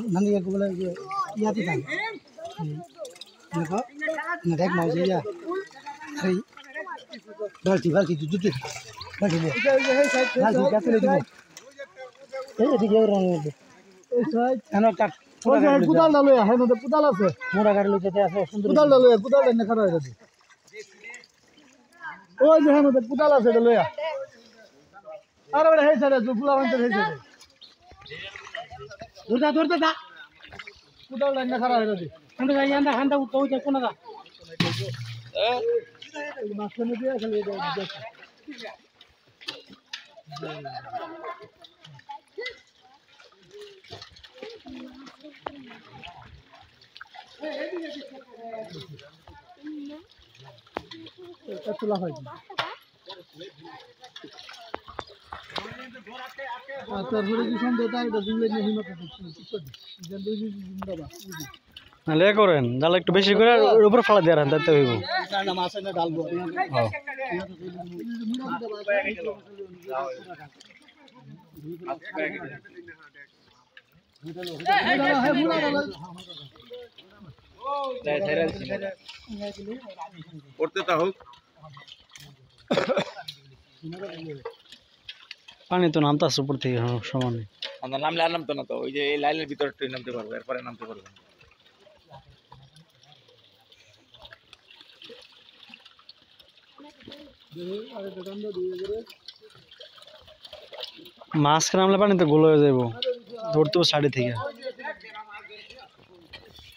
nanti aku boleh iya tidak nggak mau sih ya hari balti jujur balti jatuh lagi এদিকে রং হবে কেন কাট কুদাল ডালো হ্যাঁ মধ্যে কুদাল আছে মোড়া গাড়ি লইতে আছে সুন্দর কুদাল ডালো কুদাল এনে খারাপ হয়ে যাবে ওই যে হ্যাঁ মধ্যে কুদাল আছে এটা লইয়া আরে বড় হেই সাইডে জুফলা হইতে হেই সাইডে ধরতে দা কুদাল এনে খারাপ হয়ে যাবে আমরা যাই আন্দা হান্দা উঠো যে কোন দা এই মাছনে দিয়ে খালি এটা তোলা হয় তারপরে কি সুন্দর এটা জুলে নিয়ে হিমা নালে করেন ডাল একটু বেশি করে ওর উপর ফালা দেয়া রান তাতে হইব না মাছ এনে ডালবো করতে তা হোক পানি তো নামতাছে উপর থেকে সমানে নামলে আর নামতো না তো ওই যে এই লাইনের ভিতরে ট্রেন নামতে পারবো এরপরে নামতে পারবো মাছ নামলে পানি তো গোল হয়ে যাবো ধরতেও সাইডে থেকে